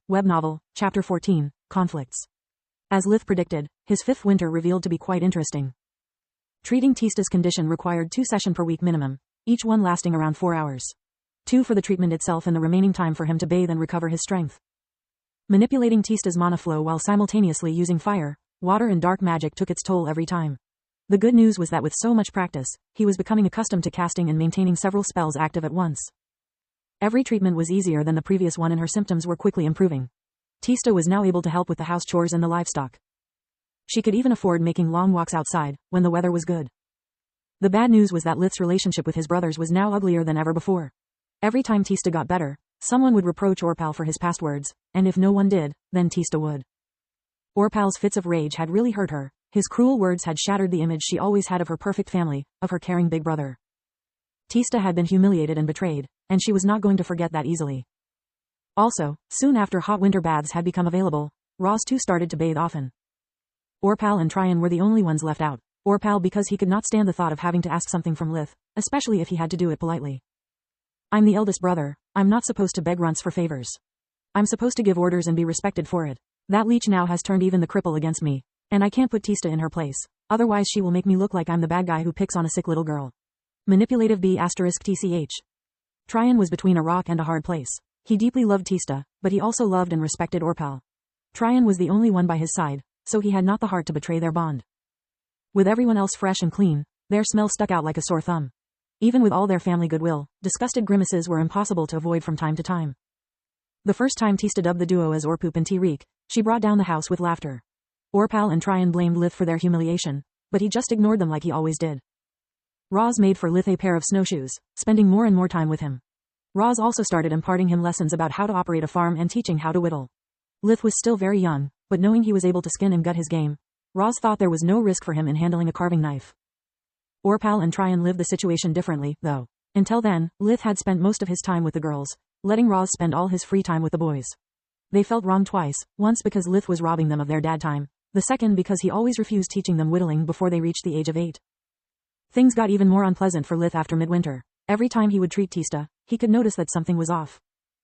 RomanceWebNovel, Chapter 14, Conflicts. As Lith predicted, his fifth winter revealed to be quite interesting. Treating Tista's condition required 2 sessions per week minimum, each one lasting around 4 hours. 2 for the treatment itself and the remaining time for him to bathe and recover his strength. Manipulating Tista's mana flow while simultaneously using fire, water and dark magic took its toll every time. The good news was that with so much practice, he was becoming accustomed to casting and maintaining several spells active at once. Every treatment was easier than the previous one and her symptoms were quickly improving. Tista was now able to help with the house chores and the livestock. She could even afford making long walks outside, when the weather was good. The bad news was that Lith's relationship with his brothers was now uglier than ever before. Every time Tista got better, someone would reproach Orpal for his past words, and if no one did, then Tista would. Orpal's fits of rage had really hurt her. His cruel words had shattered the image she always had of her perfect family, of her caring big brother. Tista had been humiliated and betrayed, and she was not going to forget that easily. Also, soon after hot winter baths had become available, Roz too started to bathe often. Orpal and Tryon were the only ones left out. Orpal because he could not stand the thought of having to ask something from Lith, especially if he had to do it politely. I'm the eldest brother, I'm not supposed to beg runts for favors. I'm supposed to give orders and be respected for it. That leech now has turned even the cripple against me, and I can't put Tista in her place, otherwise she will make me look like I'm the bad guy who picks on a sick little girl. Manipulative B*TCH. Tryon was between a rock and a hard place. He deeply loved Tista, but he also loved and respected Orpal. Tryon was the only one by his side, so he had not the heart to betray their bond. With everyone else fresh and clean, their smell stuck out like a sore thumb. Even with all their family goodwill, disgusted grimaces were impossible to avoid from time to time. The first time Tista dubbed the duo as Orpoop and T-Reek, she brought down the house with laughter. Orpal and Tryon blamed Lith for their humiliation, but he just ignored them like he always did. Roz made for Lith a pair of snowshoes, spending more and more time with him. Roz also started imparting him lessons about how to operate a farm and teaching how to whittle. Lith was still very young, but knowing he was able to skin and gut his game, Roz thought there was no risk for him in handling a carving knife. Orpal and Tryon lived the situation differently, though. Until then, Lith had spent most of his time with the girls, letting Roz spend all his free time with the boys. They felt wrong twice, once because Lith was robbing them of their dad time, the second because he always refused teaching them whittling before they reached the age of 8. Things got even more unpleasant for Lith after midwinter. Every time he would treat Tista, he could notice that something was off.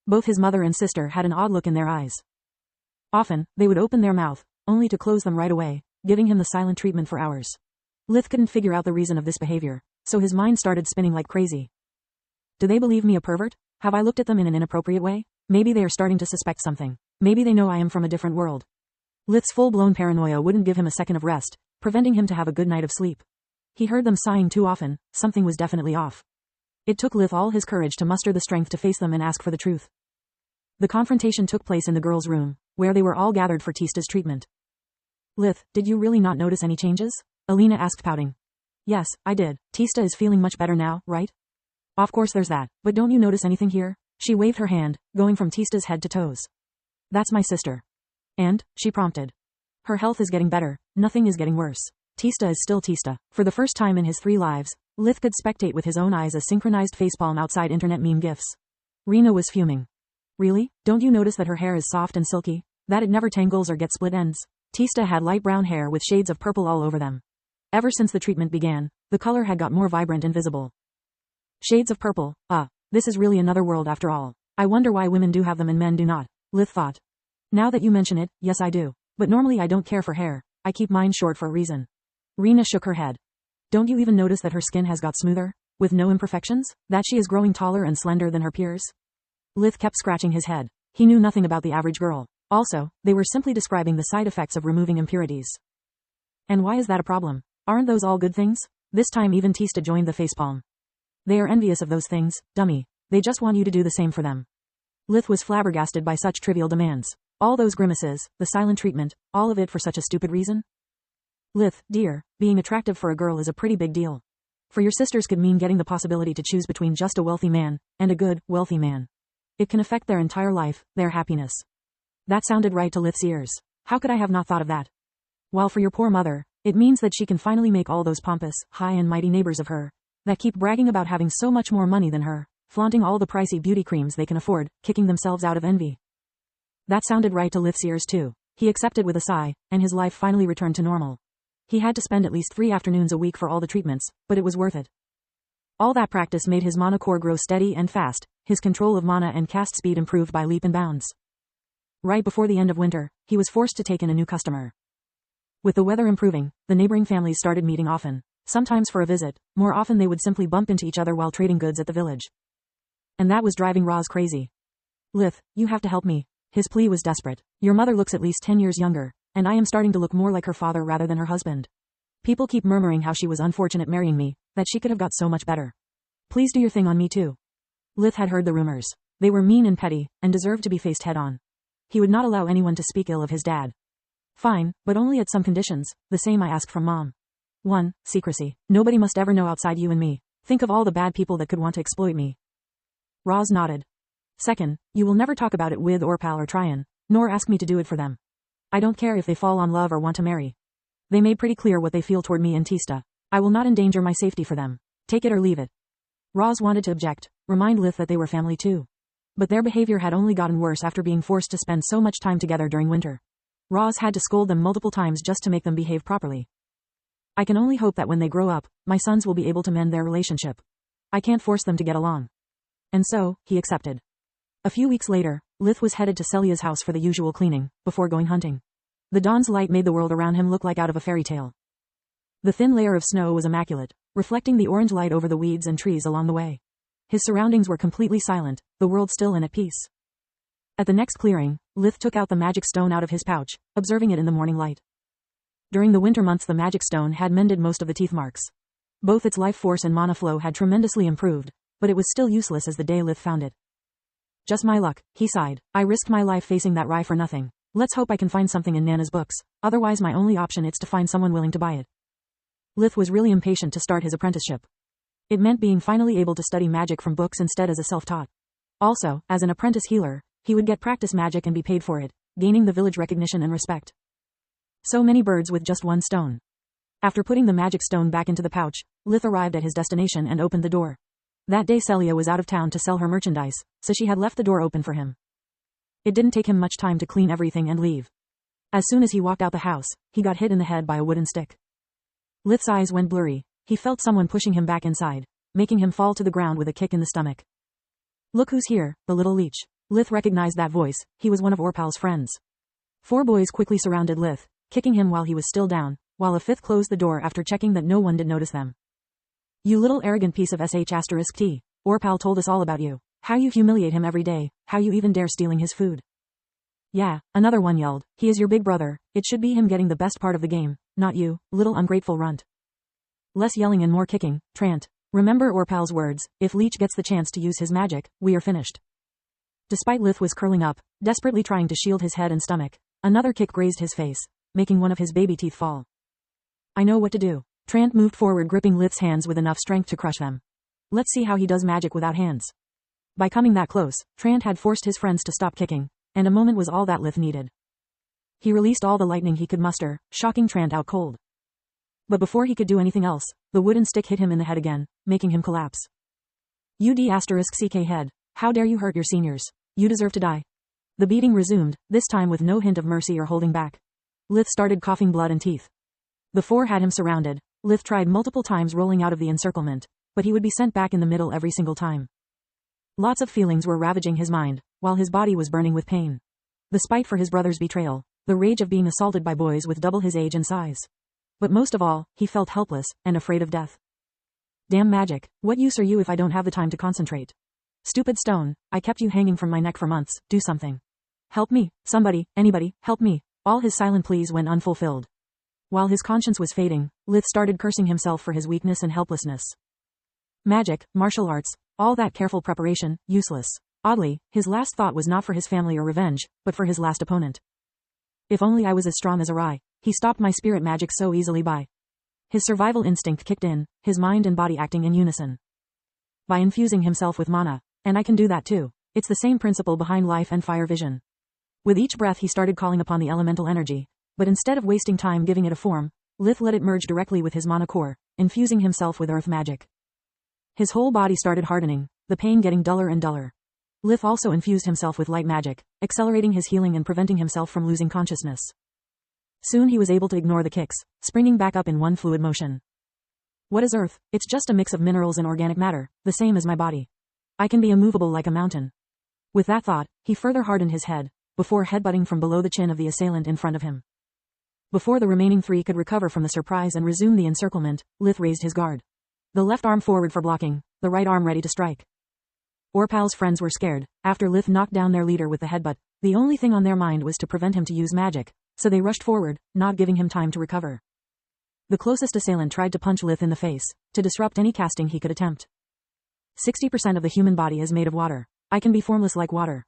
Both his mother and sister had an odd look in their eyes. Often, they would open their mouth, only to close them right away, giving him the silent treatment for hours. Lith couldn't figure out the reason of this behavior, so his mind started spinning like crazy. Do they believe me a pervert? Have I looked at them in an inappropriate way? Maybe they are starting to suspect something. Maybe they know I am from a different world. Lith's full-blown paranoia wouldn't give him a second of rest, preventing him to have a good night of sleep. He heard them sighing too often, something was definitely off. It took Lith all his courage to muster the strength to face them and ask for the truth. The confrontation took place in the girls' room, where they were all gathered for Tista's treatment. Lith, did you really not notice any changes? Alina asked, pouting. Yes, I did. Tista is feeling much better now, right? Of course there's that, but don't you notice anything here? She waved her hand, going from Tista's head to toes. That's my sister. And, she prompted. Her health is getting better, nothing is getting worse. Tista is still Tista. For the first time in his 3 lives, Lith could spectate with his own eyes a synchronized facepalm outside internet meme gifs. Rena was fuming. Really? Don't you notice that her hair is soft and silky? That it never tangles or gets split ends? Tista had light brown hair with shades of purple all over them. Ever since the treatment began, the color had got more vibrant and visible. Shades of purple, this is really another world after all. I wonder why women do have them and men do not, Lith thought. Now that you mention it, yes I do. But normally I don't care for hair, I keep mine short for a reason. Rena shook her head. Don't you even notice that her skin has got smoother, with no imperfections? That she is growing taller and slender than her peers? Lith kept scratching his head. He knew nothing about the average girl. Also, they were simply describing the side effects of removing impurities. And why is that a problem? Aren't those all good things? This time even Tista joined the facepalm. They are envious of those things, dummy. They just want you to do the same for them. Lith was flabbergasted by such trivial demands. All those grimaces, the silent treatment, all of it for such a stupid reason? Lith, dear, being attractive for a girl is a pretty big deal. For your sisters could mean getting the possibility to choose between just a wealthy man, and a good, wealthy man. It can affect their entire life, their happiness. That sounded right to Lith's ears. How could I have not thought of that? While for your poor mother, it means that she can finally make all those pompous, high and mighty neighbors of her, that keep bragging about having so much more money than her, flaunting all the pricey beauty creams they can afford, kicking themselves out of envy. That sounded right to Lith's ears too. He accepted with a sigh, and his life finally returned to normal. He had to spend at least 3 afternoons a week for all the treatments, but it was worth it. All that practice made his mana core grow steady and fast, his control of mana and cast speed improved by leap and bounds. Right before the end of winter, he was forced to take in a new customer. With the weather improving, the neighboring families started meeting often, sometimes for a visit, more often they would simply bump into each other while trading goods at the village. And that was driving Roz crazy. Lith, you have to help me. His plea was desperate. Your mother looks at least 10 years younger, and I am starting to look more like her father rather than her husband. People keep murmuring how she was unfortunate marrying me, that she could have got so much better. Please do your thing on me too. Lith had heard the rumors. They were mean and petty, and deserved to be faced head-on. He would not allow anyone to speak ill of his dad. Fine, but only at some conditions, the same I asked from Mom. 1. Secrecy. Nobody must ever know outside you and me. Think of all the bad people that could want to exploit me. Roz nodded. 2nd, you will never talk about it with Orpal or Tryon, nor ask me to do it for them. I don't care if they fall on love or want to marry. They made pretty clear what they feel toward me and Tista. I will not endanger my safety for them. Take it or leave it. Roz wanted to object, remind Lith that they were family too. But their behavior had only gotten worse after being forced to spend so much time together during winter. Roz had to scold them multiple times just to make them behave properly. I can only hope that when they grow up, my sons will be able to mend their relationship. I can't force them to get along. And so, he accepted. A few weeks later, Lith was headed to Celia's house for the usual cleaning, before going hunting. The dawn's light made the world around him look like out of a fairy tale. The thin layer of snow was immaculate, reflecting the orange light over the weeds and trees along the way. His surroundings were completely silent, the world still and at peace. At the next clearing, Lith took out the magic stone out of his pouch, observing it in the morning light. During the winter months the magic stone had mended most of the teeth marks. Both its life force and mana flow had tremendously improved, but it was still useless as the day Lith found it. Just my luck, he sighed. I risked my life facing that rye for nothing. Let's hope I can find something in Nana's books, otherwise my only option is to find someone willing to buy it. Lith was really impatient to start his apprenticeship. It meant being finally able to study magic from books instead as a self-taught. Also, as an apprentice healer, he would get practice magic and be paid for it, gaining the village recognition and respect. So many birds with just one stone. After putting the magic stone back into the pouch, Lith arrived at his destination and opened the door. That day Celia was out of town to sell her merchandise, so she had left the door open for him. It didn't take him much time to clean everything and leave. As soon as he walked out the house, he got hit in the head by a wooden stick. Lith's eyes went blurry. He felt someone pushing him back inside, making him fall to the ground with a kick in the stomach. Look who's here, the little leech. Lith recognized that voice. He was one of Orpal's friends. 4 boys quickly surrounded Lith, kicking him while he was still down, while a 5th closed the door after checking that no one did notice them. You little arrogant piece of sh*t. Orpal told us all about you. How you humiliate him every day, how you even dare stealing his food. Yeah, another one yelled. He is your big brother. It should be him getting the best part of the game, not you, little ungrateful runt. Less yelling and more kicking, Trant. Remember Orpal's words, if Leech gets the chance to use his magic, we are finished. Despite Lith was curling up, desperately trying to shield his head and stomach, another kick grazed his face, making one of his baby teeth fall. I know what to do. Trant moved forward gripping Lith's hands with enough strength to crush them. Let's see how he does magic without hands. By coming that close, Trant had forced his friends to stop kicking, and a moment was all that Lith needed. He released all the lightning he could muster, shocking Trant out cold. But before he could do anything else, the wooden stick hit him in the head again, making him collapse. UD*CK head, how dare you hurt your seniors? You deserve to die. The beating resumed, this time with no hint of mercy or holding back. Lith started coughing blood and teeth. The 4 had him surrounded. Lith tried multiple times rolling out of the encirclement, but he would be sent back in the middle every single time. Lots of feelings were ravaging his mind, while his body was burning with pain. The spite for his brother's betrayal, the rage of being assaulted by boys with double his age and size. But most of all, he felt helpless, and afraid of death. Damn magic, what use are you if I don't have the time to concentrate? Stupid stone, I kept you hanging from my neck for months, do something. Help me, somebody, anybody, help me. All his silent pleas went unfulfilled. While his conscience was fading, Lith started cursing himself for his weakness and helplessness. Magic, martial arts, all that careful preparation, useless. Oddly, his last thought was not for his family or revenge, but for his last opponent. If only I was as strong as a rye. He stopped my spirit magic so easily by. His survival instinct kicked in, his mind and body acting in unison. By infusing himself with mana. And I can do that too. It's the same principle behind life and fire vision. With each breath he started calling upon the elemental energy, but instead of wasting time giving it a form, Lith let it merge directly with his mana core, infusing himself with earth magic. His whole body started hardening, the pain getting duller and duller. Lith also infused himself with light magic, accelerating his healing and preventing himself from losing consciousness. Soon he was able to ignore the kicks, springing back up in one fluid motion. What is earth? It's just a mix of minerals and organic matter, the same as my body. I can be immovable like a mountain. With that thought, he further hardened his head, before headbutting from below the chin of the assailant in front of him. Before the remaining 3 could recover from the surprise and resume the encirclement, Lith raised his guard. The left arm forward for blocking, the right arm ready to strike. Orpal's friends were scared. After Lith knocked down their leader with the headbutt, the only thing on their mind was to prevent him to use magic, so they rushed forward, not giving him time to recover. The closest assailant tried to punch Lith in the face, to disrupt any casting he could attempt. 60% of the human body is made of water. I can be formless like water.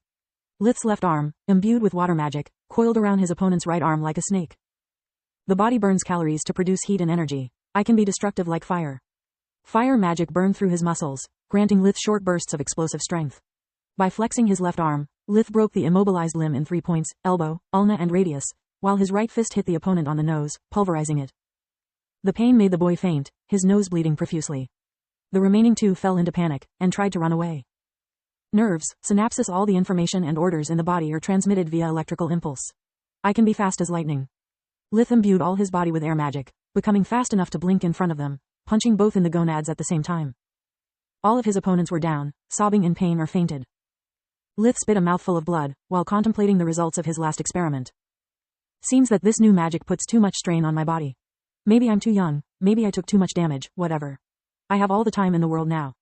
Lith's left arm, imbued with water magic, coiled around his opponent's right arm like a snake. The body burns calories to produce heat and energy. I can be destructive like fire. Fire magic burned through his muscles, granting Lith short bursts of explosive strength. By flexing his left arm, Lith broke the immobilized limb in 3 points, elbow, ulna and radius, while his right fist hit the opponent on the nose, pulverizing it. The pain made the boy faint, his nose bleeding profusely. The remaining 2 fell into panic, and tried to run away. Nerves, synapses. All the information and orders in the body are transmitted via electrical impulse. I can be fast as lightning. Lith imbued all his body with air magic, becoming fast enough to blink in front of them, punching both in the gonads at the same time. All of his opponents were down, sobbing in pain or fainted. Lith spit a mouthful of blood, while contemplating the results of his last experiment. Seems that this new magic puts too much strain on my body. Maybe I'm too young, maybe I took too much damage, whatever. I have all the time in the world now.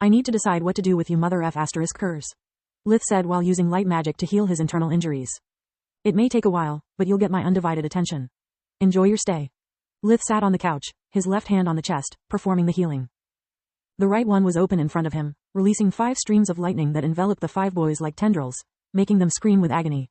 I need to decide what to do with you mother f*** curs. Lith said while using light magic to heal his internal injuries. It may take a while, but you'll get my undivided attention. Enjoy your stay. Lith sat on the couch, his left hand on the chest, performing the healing. The right one was open in front of him, releasing 5 streams of lightning that enveloped the 5 boys like tendrils, making them scream with agony.